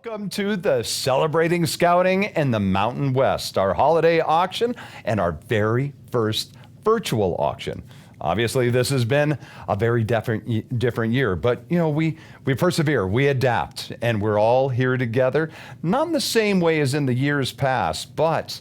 Welcome to the Celebrating Scouting in the Mountain West, our holiday auction and our very first virtual auction. Obviously, this has been a very different year, but we persevere, we adapt, and we're all here together. Not in the same way as in the years past, but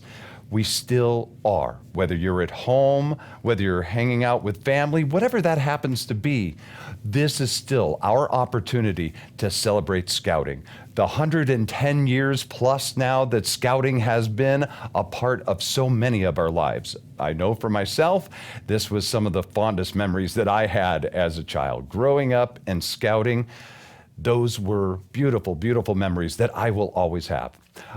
we still are. Whether you're at home, whether you're hanging out with family, whatever that happens to be, this is still our opportunity to celebrate scouting. The 110 years plus now that scouting has been a part of so many of our lives. I know for myself, this was some of the fondest memories that I had as a child. Growing up and scouting, those were beautiful, beautiful memories that I will always have.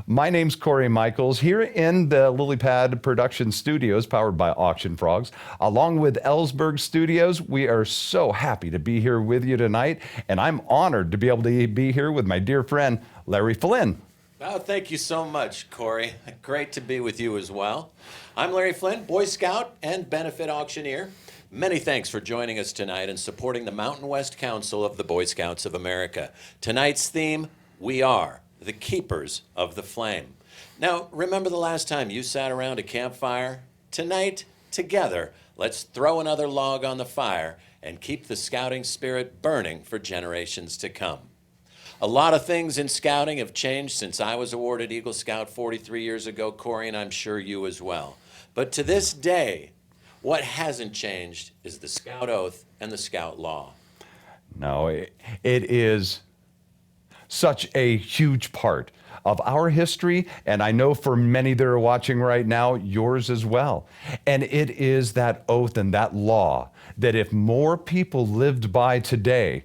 My name's Corey Michaels, here in the Lily Pad Production Studios, powered by Auction Frogs. Along with Ellsberg Studios, we are so happy to be here with you tonight, and I'm honored to be able to be here with my dear friend, Larry Flynn. Oh, thank you so much, Corey. Great to be with you as well. I'm Larry Flynn, Boy Scout and benefit auctioneer. Many thanks for joining us tonight and supporting the Mountain West Council of the Boy Scouts of America. Tonight's theme, we are the keepers of the flame. Now, remember the last time you sat around a campfire? Tonight, together, let's throw another log on the fire and keep the scouting spirit burning for generations to come. A lot of things in scouting have changed since I was awarded Eagle Scout 43 years ago, Corey, and I'm sure you as well. But to this day, what hasn't changed is the Scout Oath and the Scout Law. No, it is such a huge part of our history, and I know for many that are watching right now, yours as well. And it is that oath and that law that if more people lived by today,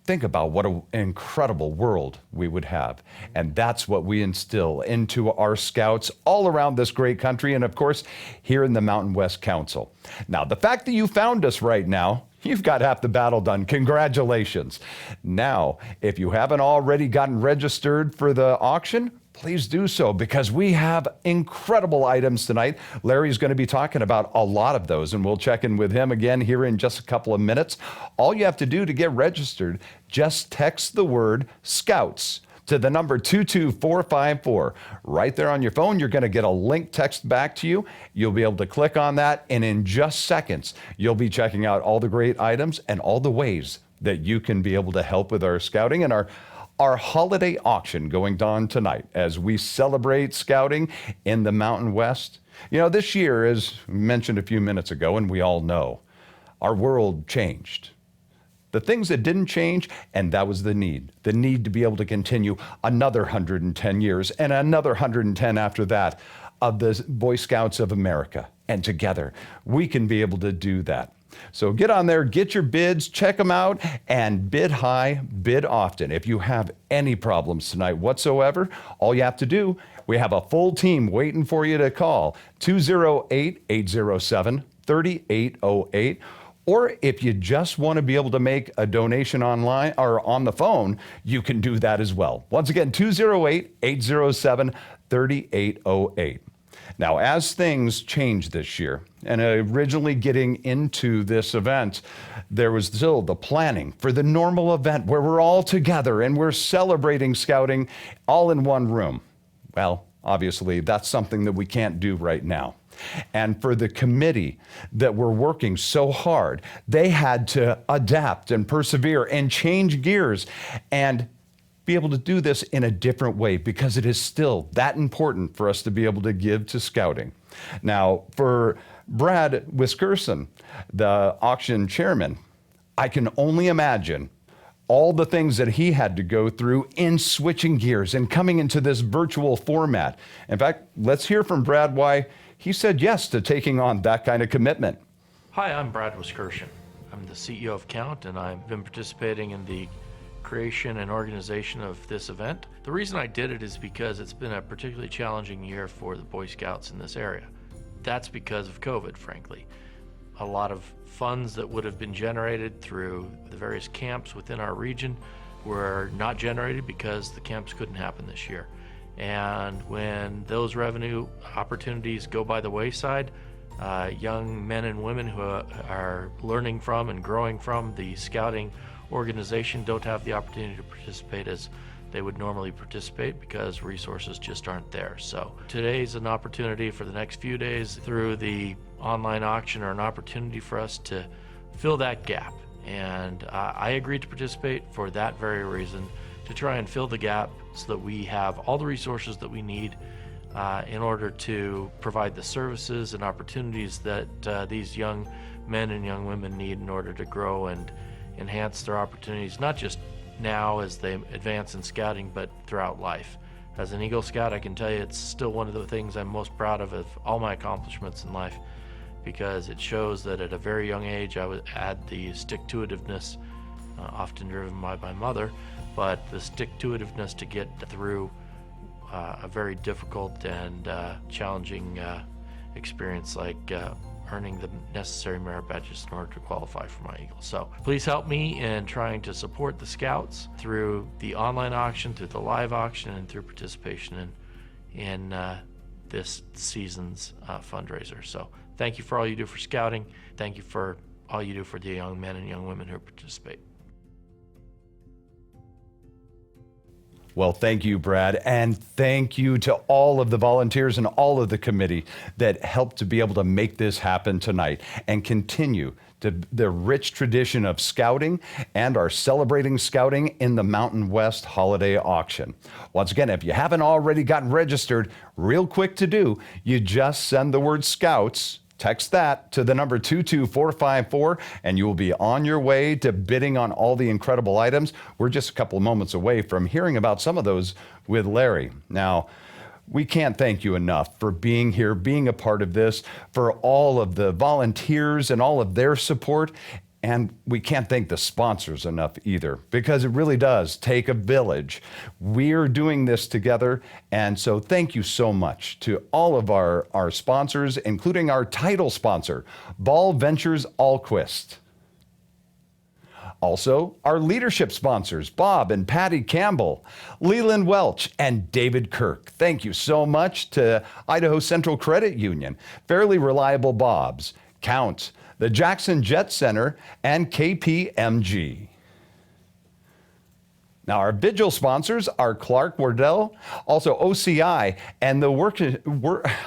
think about what an incredible world we would have. And that's what we instill into our scouts all around this great country and, of course, here in the Mountain West Council. Now, the fact that you found us right now, you've got half the battle done. Congratulations. Now, if you haven't already gotten registered for the auction, please do so because we have incredible items tonight. Larry's going to be talking about a lot of those, and we'll check in with him again here in just a couple of minutes. All you have to do to get registered, just text the word SCOUTS to the number 22454. Right there on your phone, you're going to get a link text back to you. You'll be able to click on that, and in just seconds, you'll be checking out all the great items and all the ways that you can be able to help with our scouting and our holiday auction going on tonight as we celebrate scouting in the Mountain West. This year, as mentioned a few minutes ago, and we all know, our world changed. The things that didn't change, and that was the need to be able to continue another 110 years and another 110 after that of the Boy Scouts of America. And together, we can be able to do that. So get on there, get your bids, check them out, and bid high, bid often. If you have any problems tonight whatsoever, all you have to do, we have a full team waiting for you to call 208-807-3808. Or if you just want to be able to make a donation online or on the phone, you can do that as well. Once again, 208-807-3808. Now, as things changed this year, and originally getting into this event, there was still the planning for the normal event where we're all together and we're celebrating scouting all in one room. Well, obviously, that's something that we can't do right now. And for the committee that were working so hard, they had to adapt and persevere and change gears and be able to do this in a different way because it is still that important for us to be able to give to scouting. Now, for Brad Wiskerson, the auction chairman, I can only imagine all the things that he had to go through in switching gears and coming into this virtual format. In fact, let's hear from Brad why he said yes to taking on that kind of commitment. Hi, I'm Brad Wiskerson. I'm the CEO of Count, and I've been participating in the creation and organization of this event. The reason I did it is because it's been a particularly challenging year for the Boy Scouts in this area. That's because of COVID, frankly. A lot of funds that would have been generated through the various camps within our region were not generated because the camps couldn't happen this year. And when those revenue opportunities go by the wayside, young men and women who are learning from and growing from the scouting organization don't have the opportunity to participate as they would normally participate because resources just aren't there. So today's an opportunity for the next few days through the online auction, or an opportunity for us to fill that gap. And I agreed to participate for that very reason, to try and fill the gap so that we have all the resources that we need in order to provide the services and opportunities that these young men and young women need in order to grow and enhance their opportunities, not just now as they advance in scouting, but throughout life. As an Eagle Scout, I can tell you it's still one of the things I'm most proud of all my accomplishments in life, because it shows that at a very young age I had the stick-to-itiveness, often driven by my mother, but the stick-to-itiveness to get through a very difficult and challenging experience like earning the necessary merit badges in order to qualify for my Eagle. So please help me in trying to support the Scouts through the online auction, through the live auction, and through participation in this season's fundraiser. So thank you for all you do for Scouting. Thank you for all you do for the young men and young women who participate. Well, thank you, Brad, and thank you to all of the volunteers and all of the committee that helped to be able to make this happen tonight and continue the rich tradition of scouting and our celebrating scouting in the Mountain West Holiday Auction. Once again, if you haven't already gotten registered, real quick to do, you just send the word Scouts, text that to the number 22454, and you will be on your way to bidding on all the incredible items. We're just a couple of moments away from hearing about some of those with Larry. Now, we can't thank you enough for being here, being a part of this, for all of the volunteers and all of their support. And we can't thank the sponsors enough either, because it really does take a village. We're doing this together. And so thank you so much to all of our sponsors, including our title sponsor, Ball Ventures Alquist. Also, our leadership sponsors, Bob and Patty Campbell, Leland Welch, and David Kirk. Thank you so much to Idaho Central Credit Union, Fairly Reliable Bob's, Count, the Jackson Jet Center, and KPMG. Now, our vigil sponsors are Clark Wardell, also OCI, and the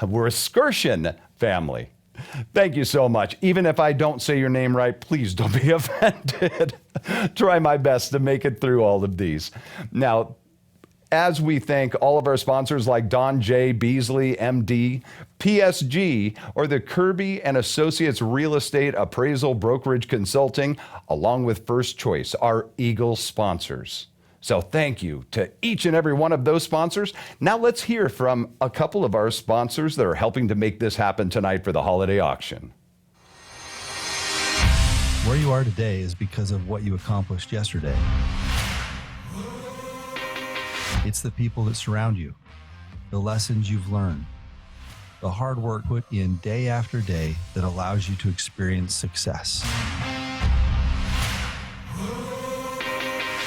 Worskirchen family. Thank you so much. Even if I don't say your name right, please don't be offended. Try my best to make it through all of these. Now, as we thank all of our sponsors like Don J. Beasley, MD, PSG, or the Kirby and Associates Real Estate Appraisal Brokerage Consulting, along with First Choice, our Eagle sponsors. So thank you to each and every one of those sponsors. Now let's hear from a couple of our sponsors that are helping to make this happen tonight for the holiday auction. Where you are today is because of what you accomplished yesterday. It's the people that surround you, the lessons you've learned, the hard work put in day after day that allows you to experience success.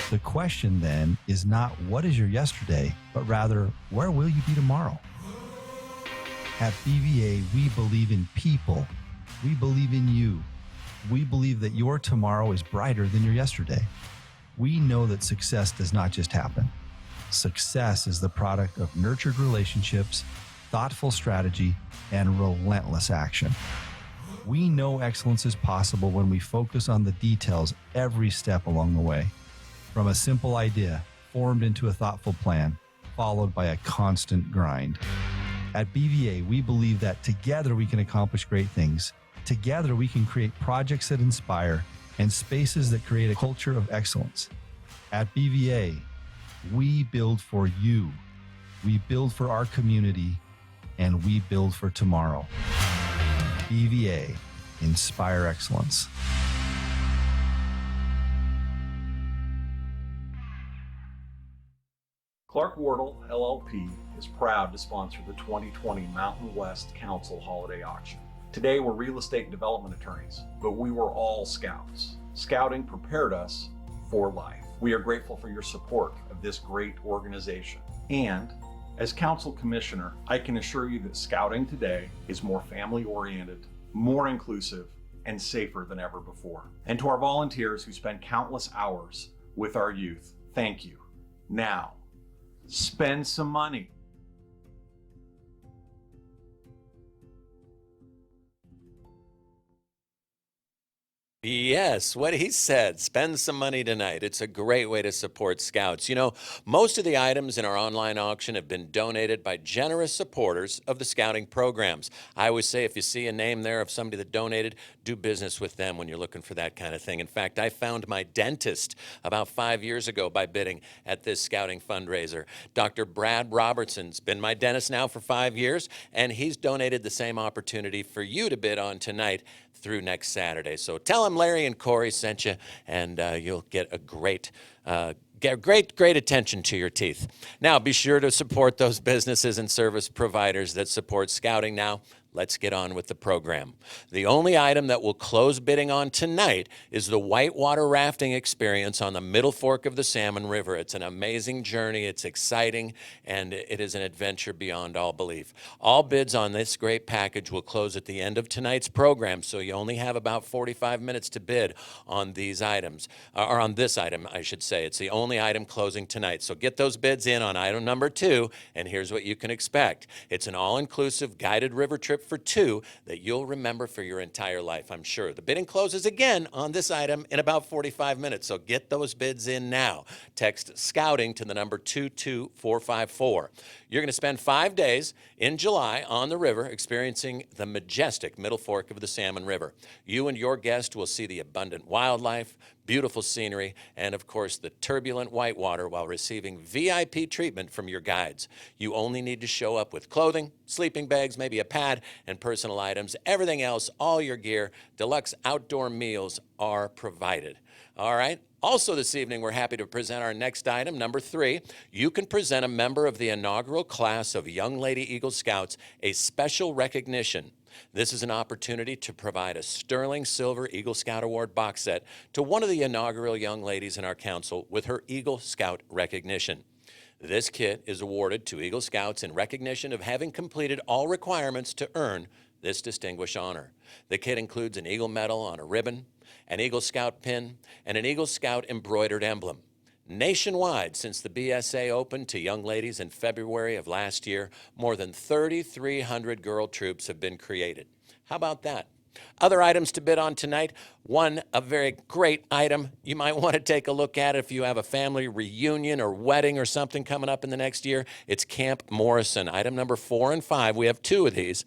The question then is not what is your yesterday, but rather where will you be tomorrow? At BVA, we believe in people. We believe in you. We believe that your tomorrow is brighter than your yesterday. We know that success does not just happen. Success is the product of nurtured relationships, thoughtful strategy, and relentless action. We know excellence is possible when we focus on the details every step along the way. From a simple idea formed into a thoughtful plan, followed by a constant grind. At BVA, we believe that together we can accomplish great things. Together we can create projects that inspire and spaces that create a culture of excellence. At BVA, we build for you, we build for our community, and we build for tomorrow. BVA, inspire excellence. Clark Wardell, LLP, is proud to sponsor the 2020 Mountain West Council Holiday Auction. Today we're real estate development attorneys, but we were all scouts. Scouting prepared us for life. We are grateful for your support of this great organization. And as Council Commissioner, I can assure you that scouting today is more family-oriented, more inclusive, and safer than ever before. And to our volunteers who spend countless hours with our youth, thank you. Now, Spend some money. Yes, what he said. Spend some money tonight. It's a great way to support Scouts. You know, most of the items in our online auction have been donated by generous supporters of the Scouting programs. I always say if you see a name there of somebody that donated, do business with them when you're looking for that kind of thing. In fact, I found my dentist about 5 years ago by bidding at this Scouting fundraiser. Dr. Brad Robertson's been my dentist now for 5 years, and he's donated the same opportunity for you to bid on tonight through next Saturday. So tell him Larry and Corey sent you, and you'll get a great attention to your teeth. Now, be sure to support those businesses and service providers that support Scouting. Now, let's get on with the program. The only item that we'll close bidding on tonight is the whitewater rafting experience on the Middle Fork of the Salmon River. It's an amazing journey, it's exciting, and it is an adventure beyond all belief. All bids on this great package will close at the end of tonight's program, so you only have about 45 minutes to bid on these items, or on this item, I should say. It's the only item closing tonight. So get those bids in on item number 2, and here's what you can expect. It's an all-inclusive guided river trip for 2 that you'll remember for your entire life, I'm sure. The bidding closes again on this item in about 45 minutes, so get those bids in now. Text Scouting to the number 22454. You're going to spend 5 days in July on the river experiencing the majestic Middle Fork of the Salmon River. You and your guest will see the abundant wildlife, beautiful scenery, and of course the turbulent whitewater while receiving VIP treatment from your guides. You only need to show up with clothing, sleeping bags, maybe a pad, and personal items. Everything else, all your gear, deluxe outdoor meals are provided. All right? Also this evening, we're happy to present our next item, number 3. You can present a member of the inaugural class of Young Lady Eagle Scouts a special recognition. This is an opportunity to provide a sterling silver Eagle Scout Award box set to one of the inaugural young ladies in our council with her Eagle Scout recognition. This kit is awarded to Eagle Scouts in recognition of having completed all requirements to earn this distinguished honor. The kit includes an Eagle medal on a ribbon, an Eagle Scout pin, and an Eagle Scout embroidered emblem. Nationwide, since the BSA opened to young ladies in February of last year, more than 3,300 girl troops have been created. How about that? Other items to bid on tonight. One, a very great item. You might want to take a look at it if you have a family reunion or wedding or something coming up in the next year. It's Camp Morrison. Item number 4 and 5. We have 2 of these.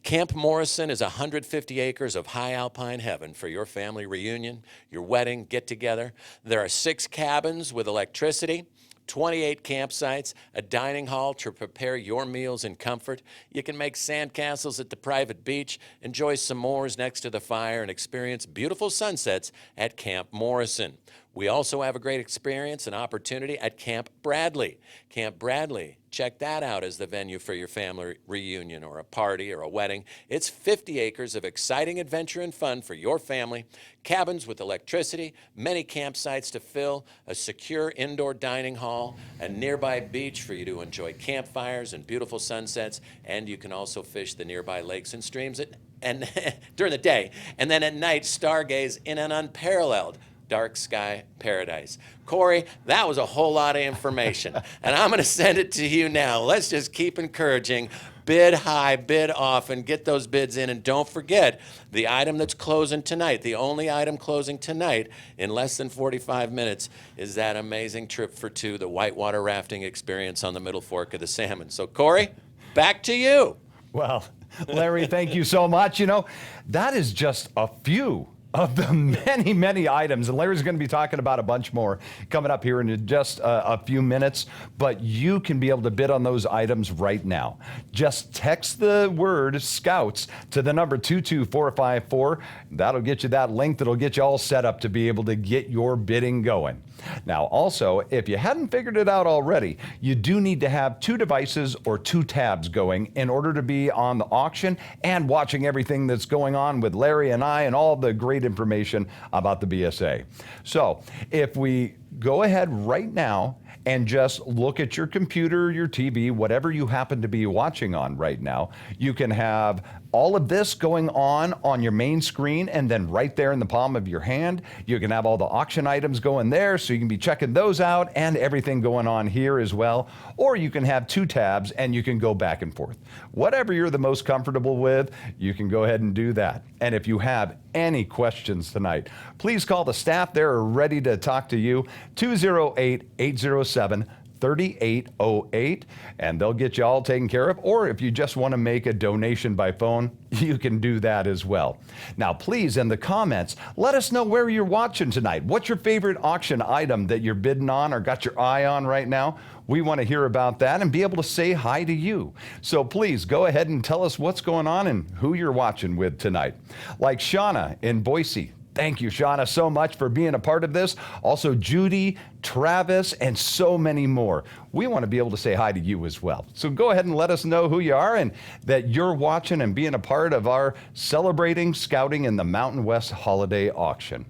Camp Morrison is 150 acres of high alpine heaven for your family reunion, your wedding, get-together. There are 6 cabins with electricity, 28 campsites, a dining hall to prepare your meals in comfort. You can make sandcastles at the private beach, enjoy s'mores next to the fire, and experience beautiful sunsets at Camp Morrison. We also have a great experience and opportunity at Camp Bradley. Camp Bradley, check that out as the venue for your family reunion or a party or a wedding. It's 50 acres of exciting adventure and fun for your family, cabins with electricity, many campsites to fill, a secure indoor dining hall, a nearby beach for you to enjoy campfires and beautiful sunsets, and you can also fish the nearby lakes and streams and during the day, and then at night stargaze in an unparalleled dark sky paradise. Corey, that was a whole lot of information, and I'm going to send it to you now. Let's just keep encouraging. Bid high, bid often, get those bids in, and don't forget the item that's closing tonight, the only item closing tonight in less than 45 minutes is that amazing trip for 2, the whitewater rafting experience on the Middle Fork of the Salmon. So, Corey, back to you. Well, Larry, thank you so much. You know, that is just a few of the many, many items. And Larry's going to be talking about a bunch more coming up here in just a few minutes. But you can be able to bid on those items right now. Just text the word Scouts to the number 22454. That'll get you that link that'll get you all set up to be able to get your bidding going. Now, also, if you hadn't figured it out already, you do need to have 2 devices or 2 tabs going in order to be on the auction and watching everything that's going on with Larry and I and all the great information about the BSA. So if we go ahead right now and just look at your computer, your TV, whatever you happen to be watching on right now. You can have all of this going on your main screen, and then right there in the palm of your hand, you can have all the auction items going there, so you can be checking those out and everything going on here as well. Or you can have 2 tabs and you can go back and forth. Whatever you're the most comfortable with, you can go ahead and do that. And if you have any questions tonight, please call the staff. They're ready to talk to you. 208-807-3808, and they'll get you all taken care of. Or if you just want to make a donation by phone, you can do that as well. Now, please, in the comments, let us know where you're watching tonight. What's your favorite auction item that you're bidding on or got your eye on right now? We want to hear about that and be able to say hi to you. So please go ahead and tell us what's going on and who you're watching with tonight. Like Shauna in Boise. Thank you, Shauna, so much for being a part of this. Also, Judy, Travis, and so many more. We want to be able to say hi to you as well. So go ahead and let us know who you are and that you're watching and being a part of our Celebrating Scouting in the Mountain West Holiday Auction.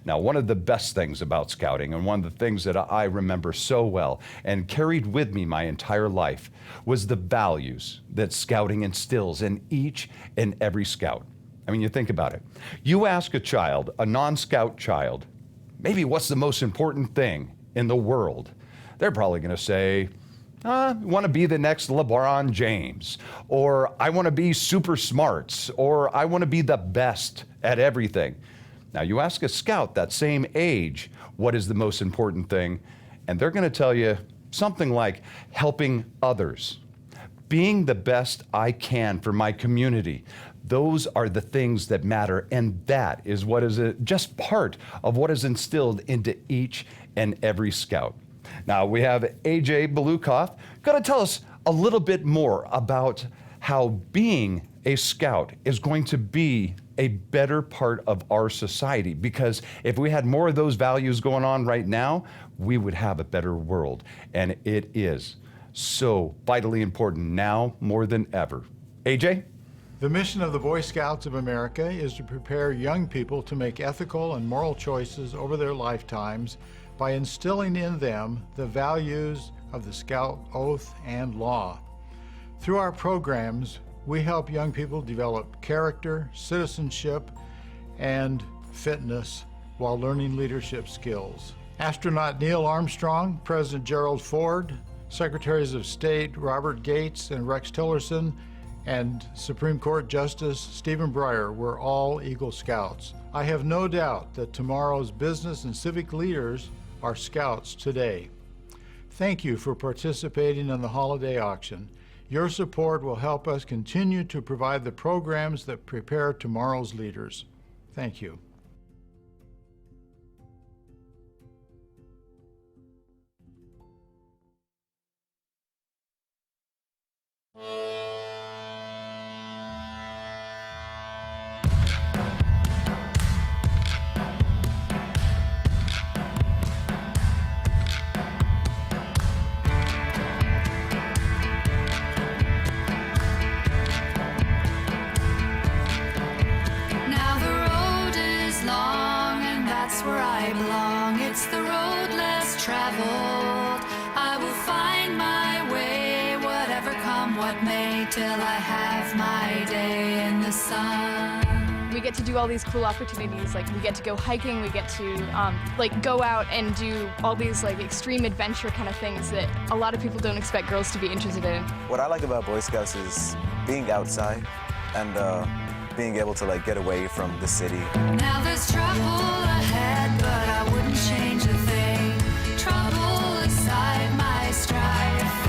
Now, one of the best things about scouting, and one of the things that I remember so well and carried with me my entire life, was the values that scouting instills in each and every scout. I mean, you think about it. You ask a child, a non-scout child, maybe what's the most important thing in the world? They're probably going to say, I want to be the next LeBron James, or I want to be super smart, or I want to be the best at everything. Now, you ask a scout that same age, what is the most important thing? And they're going to tell you something like helping others, being the best I can for my community. Those are the things that matter, and that is what is just part of what is instilled into each and every scout. Now, we have AJ Belukoff going to tell us a little bit more about how being a scout is going to be a better part of our society, because if we had more of those values going on right now, we would have a better world, and it is so vitally important now more than ever. AJ? The mission of the Boy Scouts of America is to prepare young people to make ethical and moral choices over their lifetimes by instilling in them the values of the Scout Oath and Law. Through our programs, we help young people develop character, citizenship, and fitness while learning leadership skills. Astronaut Neil Armstrong, President Gerald Ford, Secretaries of State Robert Gates and Rex Tillerson, and Supreme Court Justice Stephen Breyer were all Eagle Scouts. I have no doubt that tomorrow's business and civic leaders are Scouts today. Thank you for participating in the holiday auction. Your support will help us continue to provide the programs that prepare tomorrow's leaders. Thank you. Till I have my day in the sun. We get to do all these cool opportunities, like we get to go hiking, we get to go out and do all these extreme adventure kind of things that a lot of people don't expect girls to be interested in. What I like about Boy Scouts is being outside and being able to get away from the city. Now there's trouble ahead, but I wouldn't change a thing. Trouble aside, my strife.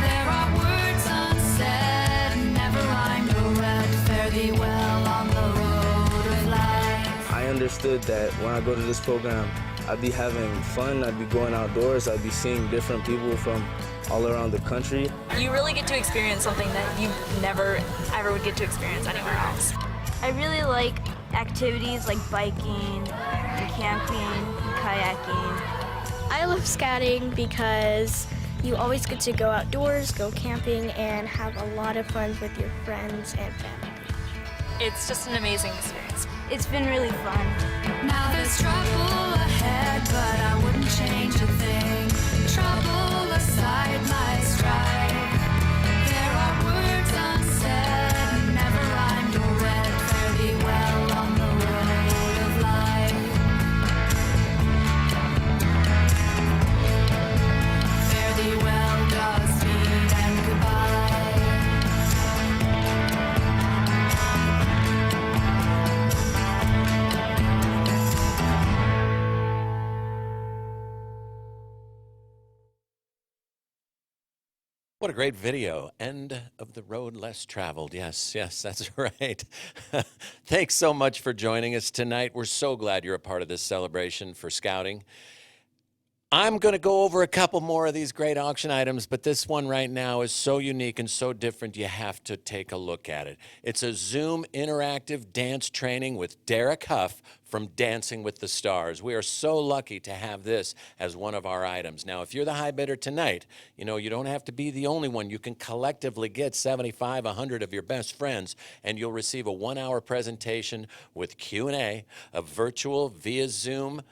There are words unsaid, never rhymed or read. Fare thee well on the road of life. I understood that when I go to this program, I'd be having fun, I'd be going outdoors, I'd be seeing different people from all around the country. You really get to experience something that you never ever would get to experience anywhere else. I really like activities like biking, and camping, and kayaking. I love scouting because you always get to go outdoors, go camping, and have a lot of fun with your friends and family. It's just an amazing experience. It's been really fun. Now there's trouble ahead, but I wouldn't change What a great video. End of the road less traveled. Yes, yes, that's right. Thanks so much for joining us tonight. We're so glad you're a part of this celebration for Scouting. I'm going to go over a couple more of these great auction items, but this one right now is so unique and so different, you have to take a look at it. It's a Zoom interactive dance training with Derek Huff from Dancing with the Stars. We are so lucky to have this as one of our items. Now, if you're the high bidder tonight, you know, you don't have to be the only one. You can collectively get 75, 100 of your best friends, and you'll receive a 1-hour presentation with Q&A, a virtual via Zoom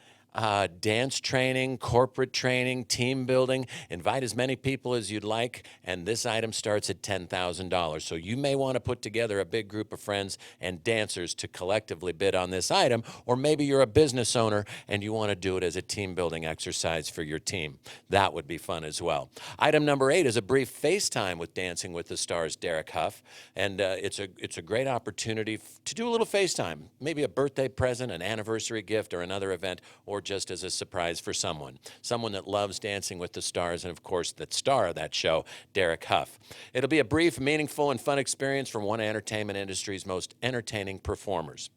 dance training, corporate training, team building. Invite as many people as you'd like, and this item starts at $10,000. So you may want to put together a big group of friends and dancers to collectively bid on this item, or maybe you're a business owner and you want to do it as a team building exercise for your team. That would be fun as well. Item number 8 is a brief FaceTime with Dancing with the Stars, Derek Huff, and it's a great opportunity to do a little FaceTime, maybe a birthday present, an anniversary gift, or another event, or just as a surprise for someone that loves Dancing with the Stars, and of course the star of that show, Derek Huff. It'll be a brief, meaningful, and fun experience from one of entertainment industry's most entertaining performers.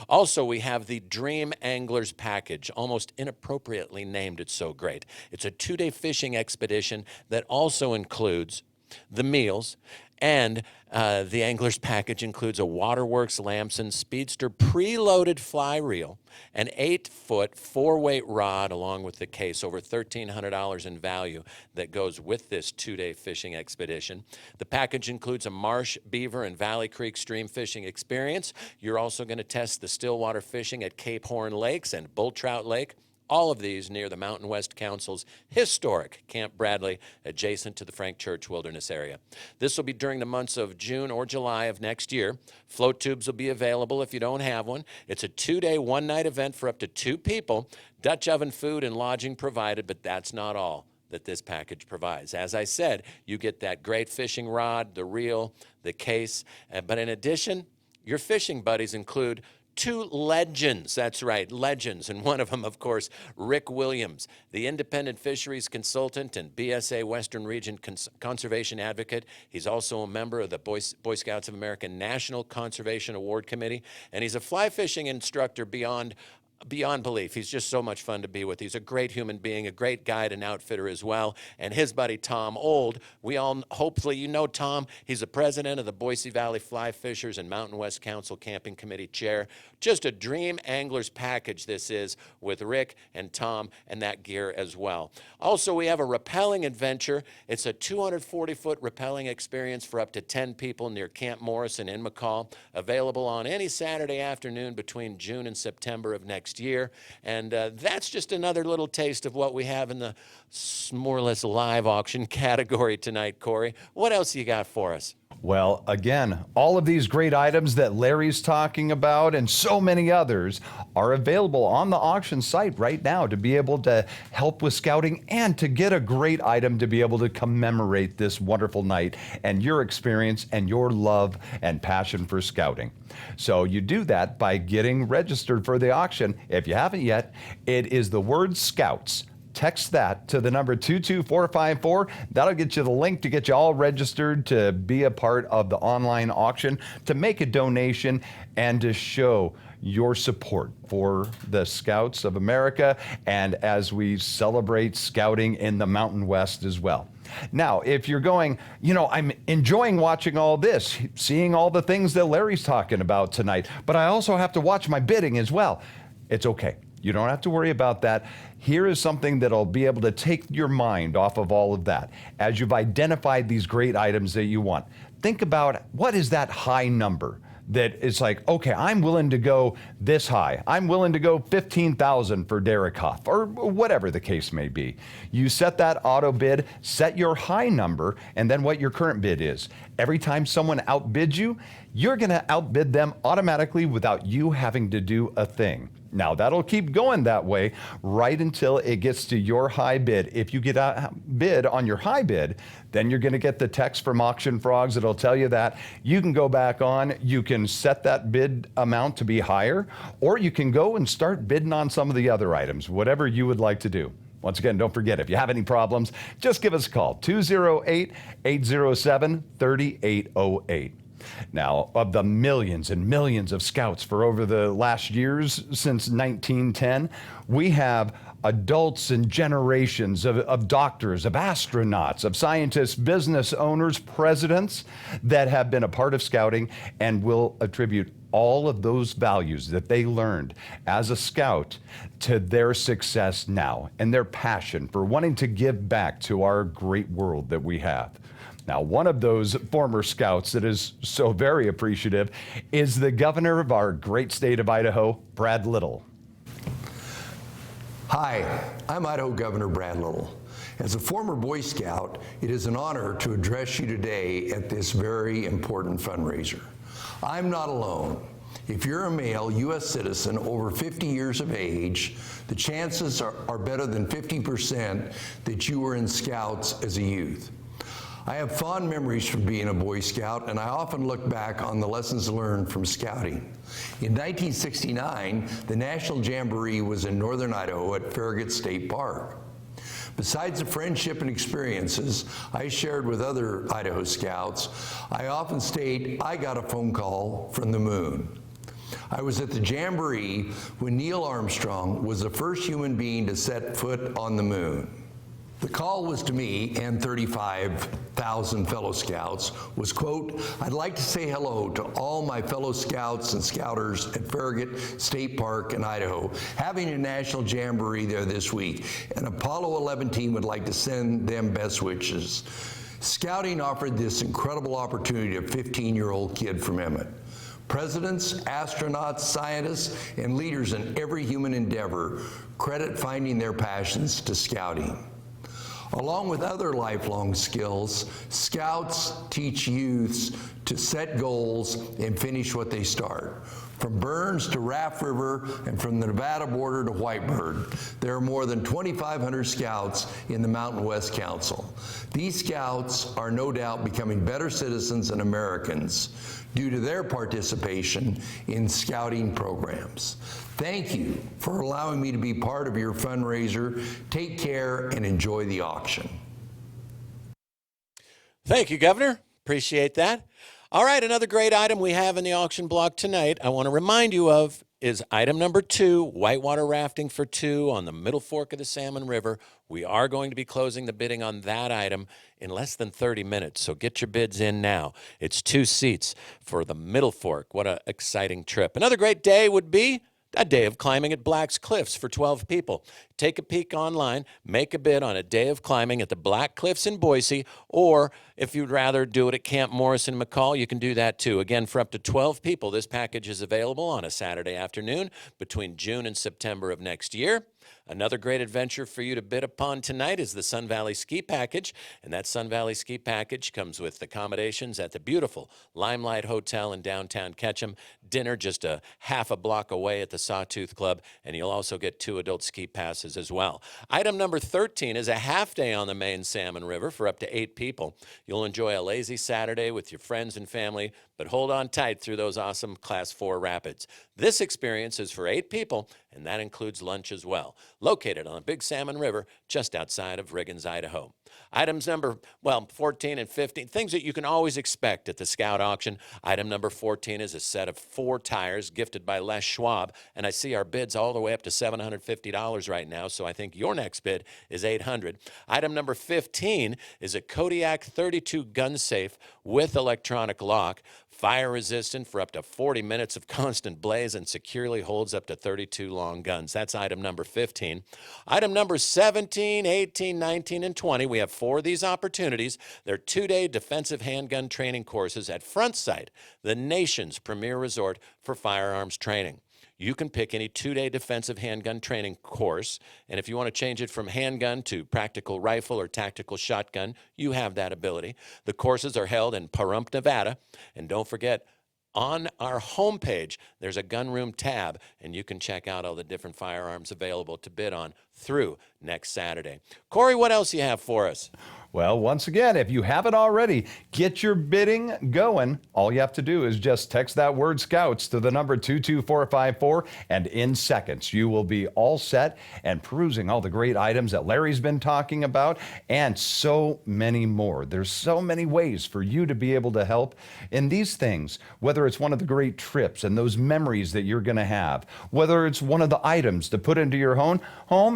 Also, we have the Dream Anglers Package, almost inappropriately named. It's so great. It's a 2-day fishing expedition that also includes the meals, and the Angler's Package includes a Waterworks Lamson Speedster preloaded fly reel, an 8-foot 4-weight rod along with the case, over $1,300 in value that goes with this 2-day fishing expedition. The package includes a marsh, beaver, and Valley Creek stream fishing experience. You're also going to test the stillwater fishing at Cape Horn Lakes and Bull Trout Lake. All of these near the Mountain West Council's historic Camp Bradley, adjacent to the Frank Church Wilderness area. This will be during the months of June or July of next year. Float tubes will be available if you don't have one. It's a 2-day, 1-night event for up to 2 people. Dutch oven food and lodging provided, but that's not all that this package provides. As I said, you get that great fishing rod, the reel, the case, but in addition, your fishing buddies include 2 legends, that's right, legends, and one of them, of course, Rick Williams, the independent fisheries consultant and BSA Western Region conservation advocate. He's also a member of the Boy Scouts of America National Conservation Award Committee, and he's a fly fishing instructor beyond belief. He's just so much fun to be with. He's a great human being, a great guide and outfitter as well. And his buddy Tom Old, hopefully you know Tom. He's the president of the Boise Valley Fly Fishers and Mountain West Council Camping Committee chair. Just a dream angler's package this is, with Rick and Tom and that gear as well. Also, we have a rappelling adventure. It's a 240-foot rappelling experience for up to 10 people near Camp Morrison in McCall, available on any Saturday afternoon between June and September of next year. And that's just another little taste of what we have in the more or less live auction category tonight, Corey. What else you got for us? Well, again, all of these great items that Larry's talking about and so many others are available on the auction site right now to be able to help with scouting and to get a great item to be able to commemorate this wonderful night and your experience and your love and passion for scouting. So you do that by getting registered for the auction. If you haven't yet, it is the word Scouts. Text that to the number 22454. That'll get you the link to get you all registered to be a part of the online auction, to make a donation, and to show your support for the Scouts of America and as we celebrate scouting in the Mountain West as well. Now, if you're going, I'm enjoying watching all this, seeing all the things that Larry's talking about tonight, but I also have to watch my bidding as well. It's okay. You don't have to worry about that. Here is something that'll be able to take your mind off of all of that. As you've identified these great items that you want, think about what is that high number that it's like, okay, I'm willing to go this high. I'm willing to go 15,000 for Derek Huff, or whatever the case may be. You set that auto bid, set your high number, and then what your current bid is. Every time someone outbids you, you're gonna outbid them automatically without you having to do a thing. Now, that'll keep going that way right until it gets to your high bid. If you get outbid on your high bid, then you're going to get the text from Auction Frogs that'll tell you that. You can go back on, you can set that bid amount to be higher, or you can go and start bidding on some of the other items, whatever you would like to do. Once again, don't forget, if you have any problems, just give us a call, 208-807-3808. Now, of the millions and millions of scouts for over the last years since 1910, we have adults and generations of doctors, of astronauts, of scientists, business owners, presidents that have been a part of scouting and will attribute all of those values that they learned as a scout to their success now and their passion for wanting to give back to our great world that we have. Now, one of those former scouts that is so very appreciative is the governor of our great state of Idaho, Brad Little. Hi, I'm Idaho Governor Brad Little. As a former Boy Scout, it is an honor to address you today at this very important fundraiser. I'm not alone. If you're a male U.S. citizen over 50 years of age, the chances are better than 50% that you were in Scouts as a youth. I have fond memories from being a Boy Scout, and I often look back on the lessons learned from scouting. In 1969, the National Jamboree was in northern Idaho at Farragut State Park. Besides the friendship and experiences I shared with other Idaho Scouts, I often state I got a phone call from the moon. I was at the Jamboree when Neil Armstrong was the first human being to set foot on the moon. The call was to me and 35,000 fellow Scouts was, quote, "I'd like to say hello to all my fellow Scouts and Scouters at Farragut State Park in Idaho, having a national jamboree there this week. An Apollo 11 team would like to send them best wishes." Scouting offered this incredible opportunity to a 15-year-old kid from Emmett. Presidents, astronauts, scientists, and leaders in every human endeavor credit finding their passions to scouting. Along with other lifelong skills, Scouts teach youths to set goals and finish what they start. From Burns to Raft River and from the Nevada border to Whitebird, there are more than 2,500 Scouts in the Mountain West Council. These Scouts are no doubt becoming better citizens and Americans due to their participation in scouting programs. Thank you for allowing me to be part of your fundraiser. Take care and enjoy the auction. Thank you, Governor. Appreciate that. All right, another great item we have in the auction block tonight I want to remind you of is item number 2, whitewater rafting for 2 on the Middle Fork of the Salmon River. We are going to be closing the bidding on that item in less than 30 minutes, so get your bids in now. It's 2 seats for the Middle Fork. What an exciting trip. Another great day would be a day of climbing at Black's Cliffs for 12 people. Take a peek online, make a bid on a day of climbing at the Black Cliffs in Boise, or if you'd rather do it at Camp Morris in McCall, you can do that too. Again, for up to 12 people, this package is available on a Saturday afternoon between June and September of next year. Another great adventure for you to bid upon tonight is the Sun Valley Ski Package, and that Sun Valley Ski Package comes with accommodations at the beautiful Limelight Hotel in downtown Ketchum, dinner just a half a block away at the Sawtooth Club, and you'll also get 2 adult ski passes as well. Item number 13 is a half day on the main Salmon River for up to 8 people. You'll enjoy a lazy Saturday with your friends and family, but hold on tight through those awesome Class 4 rapids. This experience is for 8 people, and that includes lunch as well. Located on the Big Salmon River, just outside of Riggins, Idaho. Items number, 14 and 15, things that you can always expect at the Scout auction. Item number 14 is a set of 4 tires gifted by Les Schwab, and I see our bids all the way up to $750 right now, so I think your next bid is $800. Item number 15 is a Kodiak 32 gun safe with electronic lock, fire resistant for up to 40 minutes of constant blaze, and securely holds up to 32 long guns. That's item number 15. Item number 17, 18, 19, and 20. We have 4 of these opportunities. They're 2-day defensive handgun training courses at Front Sight, the nation's premier resort for firearms training. You can pick any 2-day defensive handgun training course, and if you want to change it from handgun to practical rifle or tactical shotgun, you have that ability. The courses are held in Pahrump, Nevada, and don't forget, on our homepage, there's a gun room tab, and you can check out all the different firearms available to bid on through next Saturday. Corey, what else you have for us? Well, once again, if you haven't already, get your bidding going. All you have to do is just text that word Scouts to the number 22454, and in seconds, you will be all set and perusing all the great items that Larry's been talking about and so many more. There's so many ways for you to be able to help in these things, whether it's one of the great trips and those memories that you're going to have, whether it's one of the items to put into your home,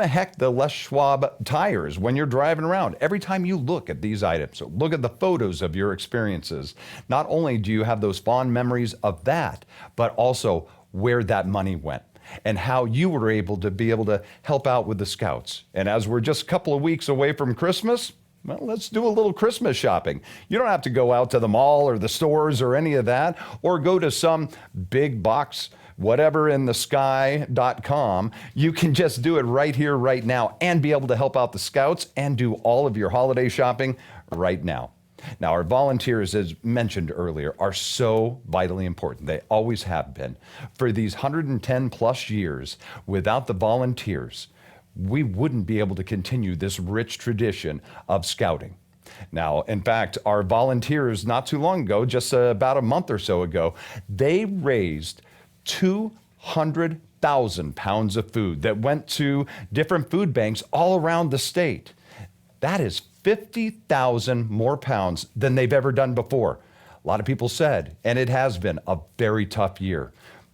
heck, the Les Schwab tires when you're driving around. Every time you look at these items, so look at the photos of your experiences. Not only do you have those fond memories of that, but also where that money went and how you were able to help out with the Scouts. And as we're just a couple of weeks away from Christmas, well, let's do a little Christmas shopping. You don't have to go out to the mall or the stores or any of that, or go to some big box whateverinsthesky.com. You can just do it right here, right now, and be able to help out the Scouts and do all of your holiday shopping right now. Now, our volunteers, as mentioned earlier, are so vitally important. They always have been. For these 110 plus years, without the volunteers, we wouldn't be able to continue this rich tradition of scouting. Now, in fact, our volunteers not too long ago, just about a month or so ago, they raised 200,000 pounds of food that went to different food banks all around the state. That is 50,000 more pounds than they've ever done before. A lot of people said, and it has been a very tough year.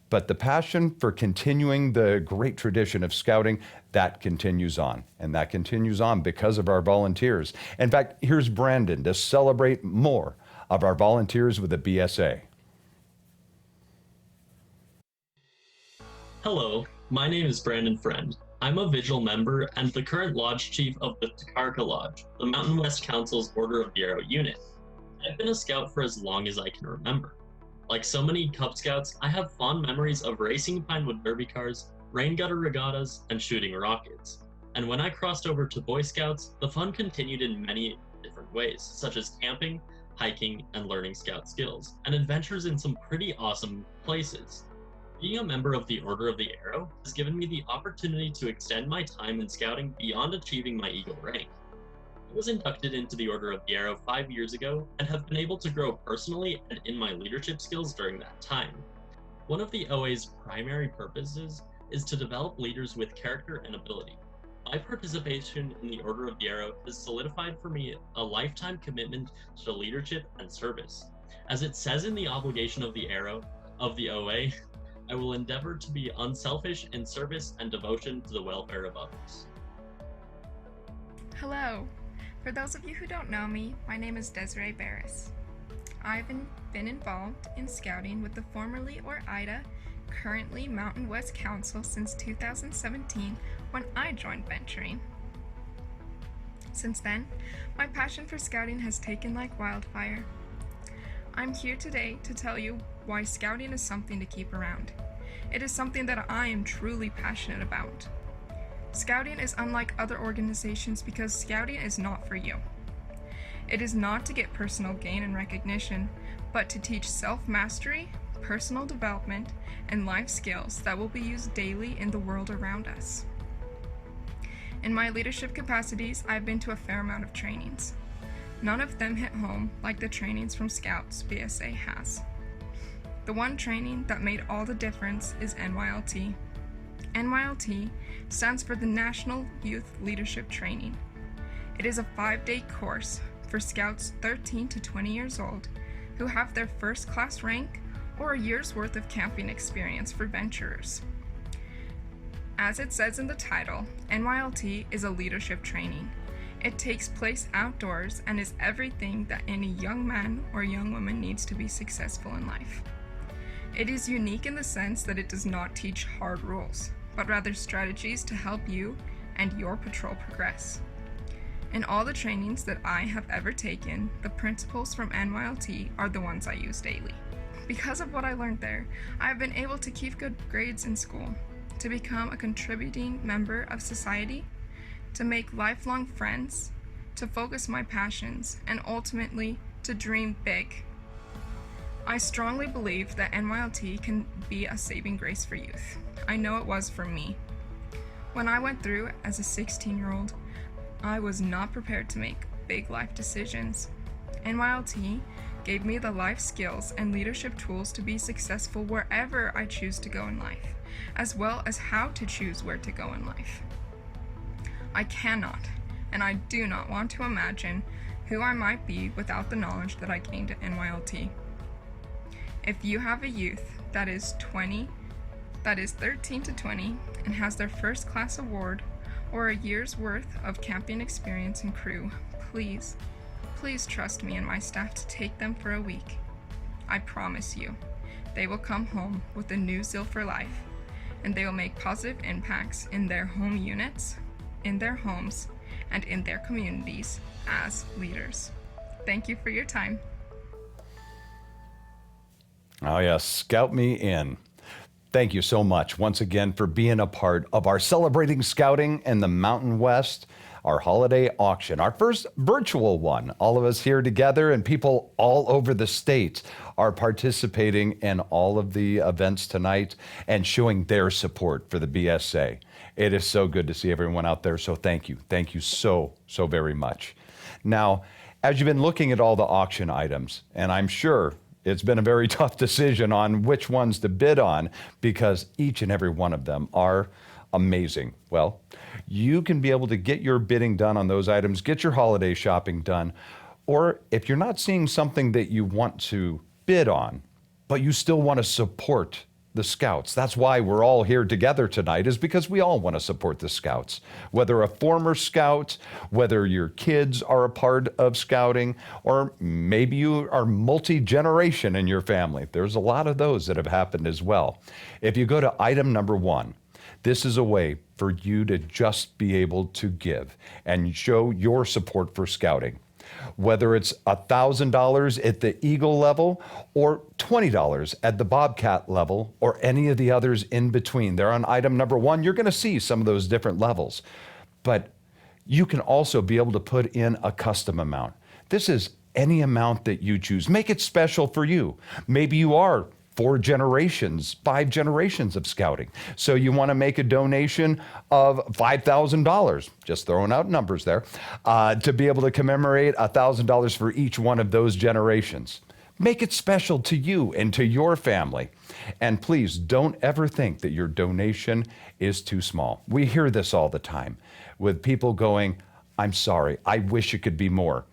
But the passion for continuing the great tradition of scouting, that continues on. And that continues on because of our volunteers. In fact, here's Brandon to celebrate more of our volunteers with the BSA. Hello, my name is Brandon Friend. I'm a Vigil member and the current Lodge Chief of the Takarka Lodge, the Mountain West Council's Order of the Arrow unit. I've been a scout for as long as I can remember. Like so many Cub Scouts, I have fond memories of racing Pinewood Derby cars, rain gutter regattas, and shooting rockets. And when I crossed over to Boy Scouts, the fun continued in many different ways, such as camping, hiking, and learning Scout skills, and adventures in some pretty awesome places. Being a member of the Order of the Arrow has given me the opportunity to extend my time in scouting beyond achieving my Eagle rank. I was inducted into the Order of the Arrow 5 years ago and have been able to grow personally and in my leadership skills during that time. One of the OA's primary purposes is to develop leaders with character and ability. My participation in the Order of the Arrow has solidified for me a lifetime commitment to leadership and service. As it says in the obligation of the OA, I will endeavor to be unselfish in service and devotion to the welfare of others. Hello. For those of you who don't know me, my name is Desiree Barris. I've been involved in scouting with the formerly IDA, currently Mountain West Council since 2017 when I joined venturing. Since then, my passion for scouting has taken like wildfire. I'm here today to tell you why scouting is something to keep around. It is something that I am truly passionate about. Scouting is unlike other organizations because scouting is not for you. It is not to get personal gain and recognition, but to teach self-mastery, personal development, and life skills that will be used daily in the world around us. In my leadership capacities, I've been to a fair amount of trainings. None of them hit home like the trainings from Scouts BSA has. The one training that made all the difference is NYLT. NYLT stands for the National Youth Leadership Training. It is a 5-day course for Scouts 13 to 20 years old who have their first class rank or a year's worth of camping experience for venturers. As it says in the title, NYLT is a leadership training. It takes place outdoors and is everything that any young man or young woman needs to be successful in life. It is unique in the sense that it does not teach hard rules, but rather strategies to help you and your patrol progress. In all the trainings that I have ever taken, the principles from NYLT are the ones I use daily. Because of what I learned there, I have been able to keep good grades in school, to become a contributing member of society, to make lifelong friends, to focus my passions, and ultimately to dream big. I strongly believe that NYLT can be a saving grace for youth. I know it was for me. When I went through as a 16-year-old, I was not prepared to make big life decisions. NYLT gave me the life skills and leadership tools to be successful wherever I choose to go in life, as well as how to choose where to go in life. I cannot, and I do not want to imagine who I might be without the knowledge that I gained at NYLT. If you have a youth that is 13 to 20 and has their first class award or a year's worth of camping experience and crew, please trust me and my staff to take them for a week. I promise you, they will come home with a new zeal for life, and they will make positive impacts in their home units, in their homes, and in their communities as leaders. Thank you for your time. Oh, yes, Scout Me In. Thank you so much once again for being a part of our Celebrating Scouting in the Mountain West, our holiday auction, our first virtual one. All of us here together and people all over the state are participating in all of the events tonight and showing their support for the BSA. It is so good to see everyone out there, so thank you. Thank you so very much. Now, as you've been looking at all the auction items, and I'm sure it's been a very tough decision on which ones to bid on because each and every one of them are amazing. Well, you can be able to get your bidding done on those items, get your holiday shopping done, or if you're not seeing something that you want to bid on, but you still want to support the Scouts. That's why we're all here together tonight, is because we all want to support the Scouts. Whether a former Scout, whether your kids are a part of Scouting, or maybe you are multi-generation in your family. There's a lot of those that have happened as well. If you go to item number 1, this is a way for you to just be able to give and show your support for Scouting. Whether it's $1,000 at the Eagle level or $20 at the Bobcat level or any of the others in between. They're on item number 1. You're going to see some of those different levels. But you can also be able to put in a custom amount. This is any amount that you choose. Make it special for you. Maybe you are 4 generations, 5 generations of Scouting. So you want to make a donation of $5,000, just throwing out numbers there, to be able to commemorate $1,000 for each one of those generations. Make it special to you and to your family. And please don't ever think that your donation is too small. We hear this all the time with people going, "I'm sorry, I wish it could be more."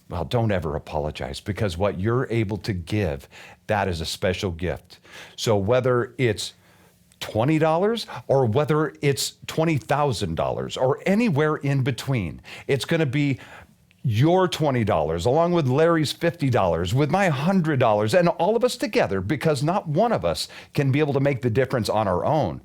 Well, don't ever apologize, because what you're able to give, that is a special gift. So whether it's $20 or whether it's $20,000 or anywhere in between, it's going to be your $20 along with Larry's $50, with my $100, and all of us together, because not one of us can be able to make the difference on our own.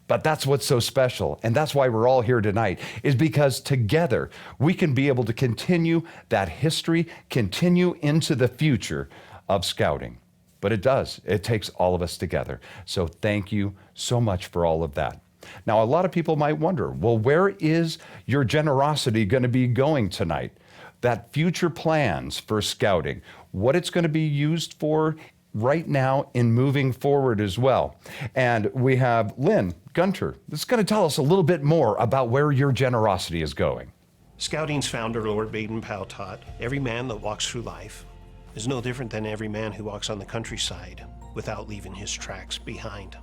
But that's what's so special, and that's why we're all here tonight, is because together we can be able to continue that history, continue into the future of Scouting. But it does. It takes all of us together. So thank you so much for all of that. Now, a lot of people might wonder, well, where is your generosity going to be going tonight? That future plans for Scouting, what it's going to be used for right now in moving forward as well. And we have Lynn Gunter that's going to tell us a little bit more about where your generosity is going. Scouting's founder, Lord Baden-Powell, taught, every man that walks through life is no different than every man who walks on the countryside without leaving his tracks behind.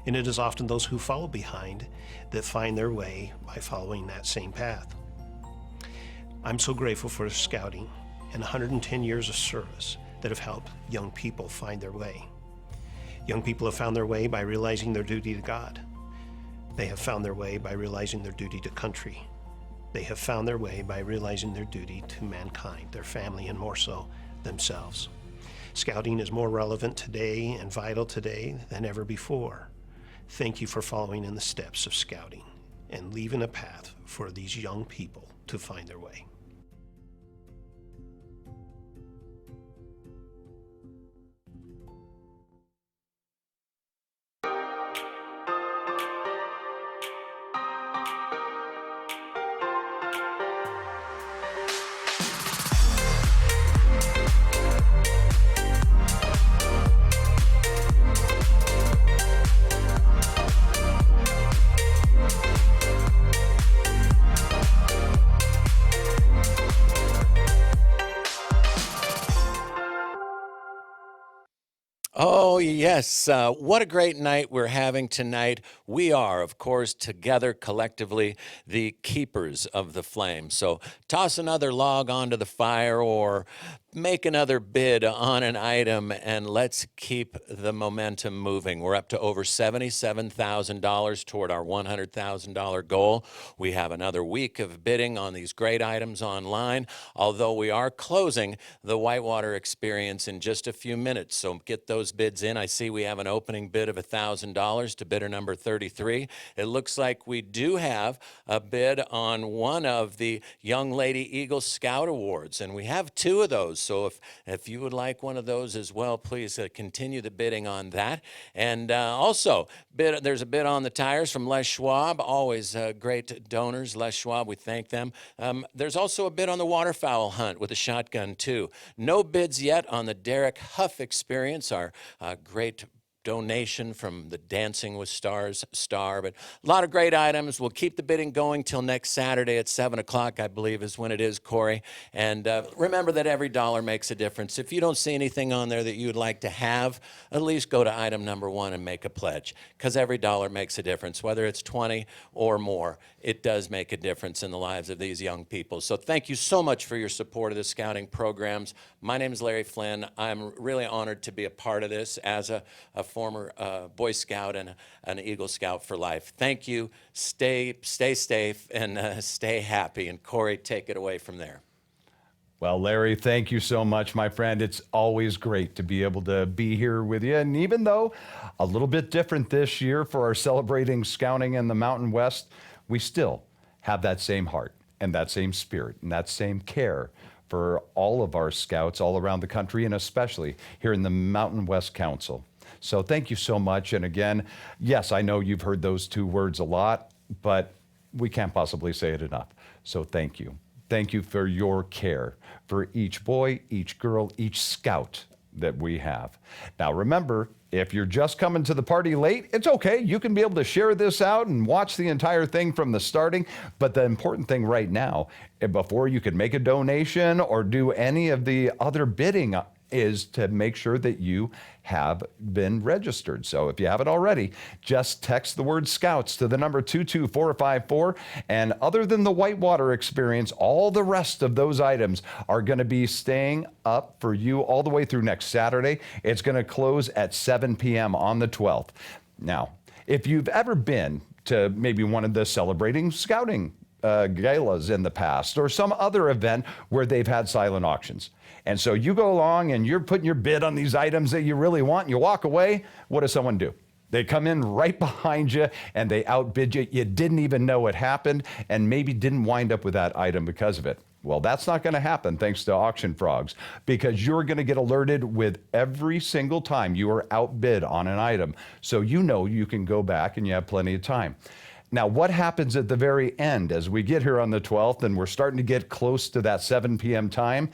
And it is often those who follow behind that find their way by following that same path. I'm so grateful for Scouting and 110 years of service that have helped young people find their way. Young people have found their way by realizing their duty to God. They have found their way by realizing their duty to country. They have found their way by realizing their duty to mankind, their family, and more so, themselves. Scouting is more relevant today and vital today than ever before. Thank you for following in the steps of Scouting and leaving a path for these young people to find their way. Oh, yes. What a great night we're having tonight. We are, of course, together collectively the keepers of the flame. So toss another log onto the fire or make another bid on an item and let's keep the momentum moving. We're up to over $77,000 toward our $100,000 goal. We have another week of bidding on these great items online, although we are closing the Whitewater experience in just a few minutes. So get those bids in. I see we have an opening bid of $1,000 to bidder number 33. It looks like we do have a bid on one of the Young Lady Eagle Scout Awards, and we have two of those. So if you would like one of those as well, please continue the bidding on that. And also, there's a bid on the tires from Les Schwab, always great donors. Les Schwab, we thank them. There's also a bid on the waterfowl hunt with a shotgun, too. No bids yet on the Derek Huff Experience, our great donation from the Dancing with Stars star, but a lot of great items. We'll keep the bidding going till next Saturday at 7 o'clock, I believe is when it is, Corey. And remember that every dollar makes a difference. If you don't see anything on there that you'd like to have, at least go to item number 1 and make a pledge, because every dollar makes a difference. Whether it's 20 or more, it does make a difference in the lives of these young people. So thank you so much for your support of the scouting programs. My name is Larry Flynn. I'm really honored to be a part of this as a former Boy Scout and an Eagle Scout for life. Thank you. Stay safe and stay happy. And Corey, take it away from there. Well, Larry, thank you so much, my friend. It's always great to be able to be here with you. And even though a little bit different this year for our celebrating scouting in the Mountain West, we still have that same heart and that same spirit and that same care for all of our scouts all around the country, and especially here in the Mountain West Council. So thank you so much. And again, yes, I know you've heard those two words a lot, but we can't possibly say it enough. So thank you. Thank you for your care for each boy, each girl, each scout that we have. Now remember, if you're just coming to the party late, it's okay. You can be able to share this out and watch the entire thing from the starting. But the important thing right now, before you can make a donation or do any of the other bidding, is to make sure that you have been registered. So if you haven't already, just text the word Scouts to the number 22454. And other than the Whitewater experience, all the rest of those items are going to be staying up for you all the way through next Saturday. It's going to close at 7 p.m. on the 12th. Now, if you've ever been to maybe one of the celebrating scouting galas in the past or some other event where they've had silent auctions, and so you go along and you're putting your bid on these items that you really want and you walk away, what does someone do? They come in right behind you and they outbid you. You didn't even know it happened and maybe didn't wind up with that item because of it. Well, that's not going to happen thanks to Auction Frogs, because you're going to get alerted with every single time you are outbid on an item. So you know you can go back and you have plenty of time. Now, what happens at the very end as we get here on the 12th and we're starting to get close to that 7 p.m. time,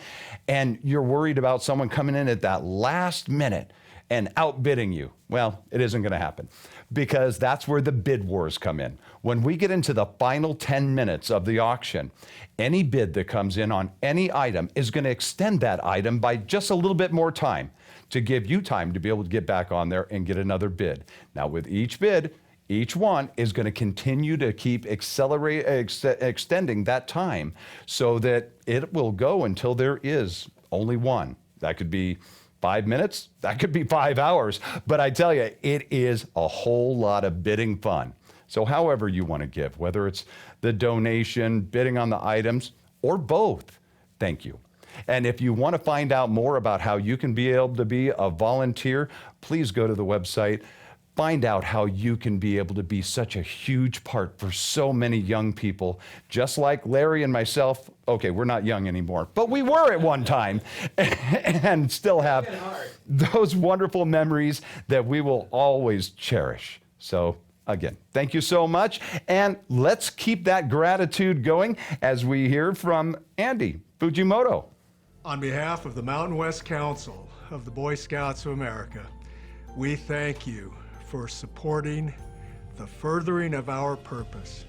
and you're worried about someone coming in at that last minute and outbidding you? Well, it isn't going to happen, because that's where the bid wars come in. When we get into the final 10 minutes of the auction, any bid that comes in on any item is going to extend that item by just a little bit more time to give you time to be able to get back on there and get another bid. Now, with each bid, each one is going to continue to keep extending that time so that it will go until there is only one. That could be 5 minutes, that could be 5 hours, but I tell you, it is a whole lot of bidding fun. So however you want to give, whether it's the donation, bidding on the items, or both, thank you. And if you want to find out more about how you can be able to be a volunteer, please go to the website. Find out how you can be able to be such a huge part for so many young people, just like Larry and myself. Okay, we're not young anymore, but we were at one time and still have those wonderful memories that we will always cherish. So again, thank you so much. And let's keep that gratitude going as we hear from Andy Fujimoto. On behalf of the Mountain West Council of the Boy Scouts of America, we thank you for supporting the furthering of our purpose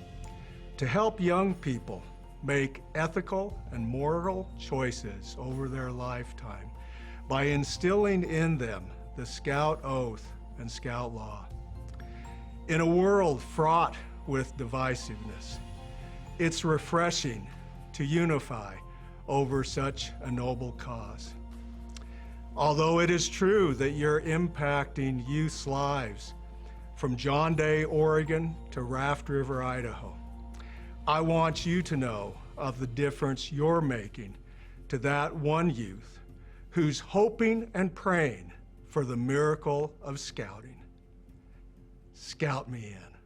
to help young people make ethical and moral choices over their lifetime by instilling in them the Scout Oath and Scout Law. In a world fraught with divisiveness, it's refreshing to unify over such a noble cause. Although it is true that you're impacting youth's lives from John Day, Oregon to Raft River, Idaho, I want you to know of the difference you're making to that one youth who's hoping and praying for the miracle of scouting. Scout me in.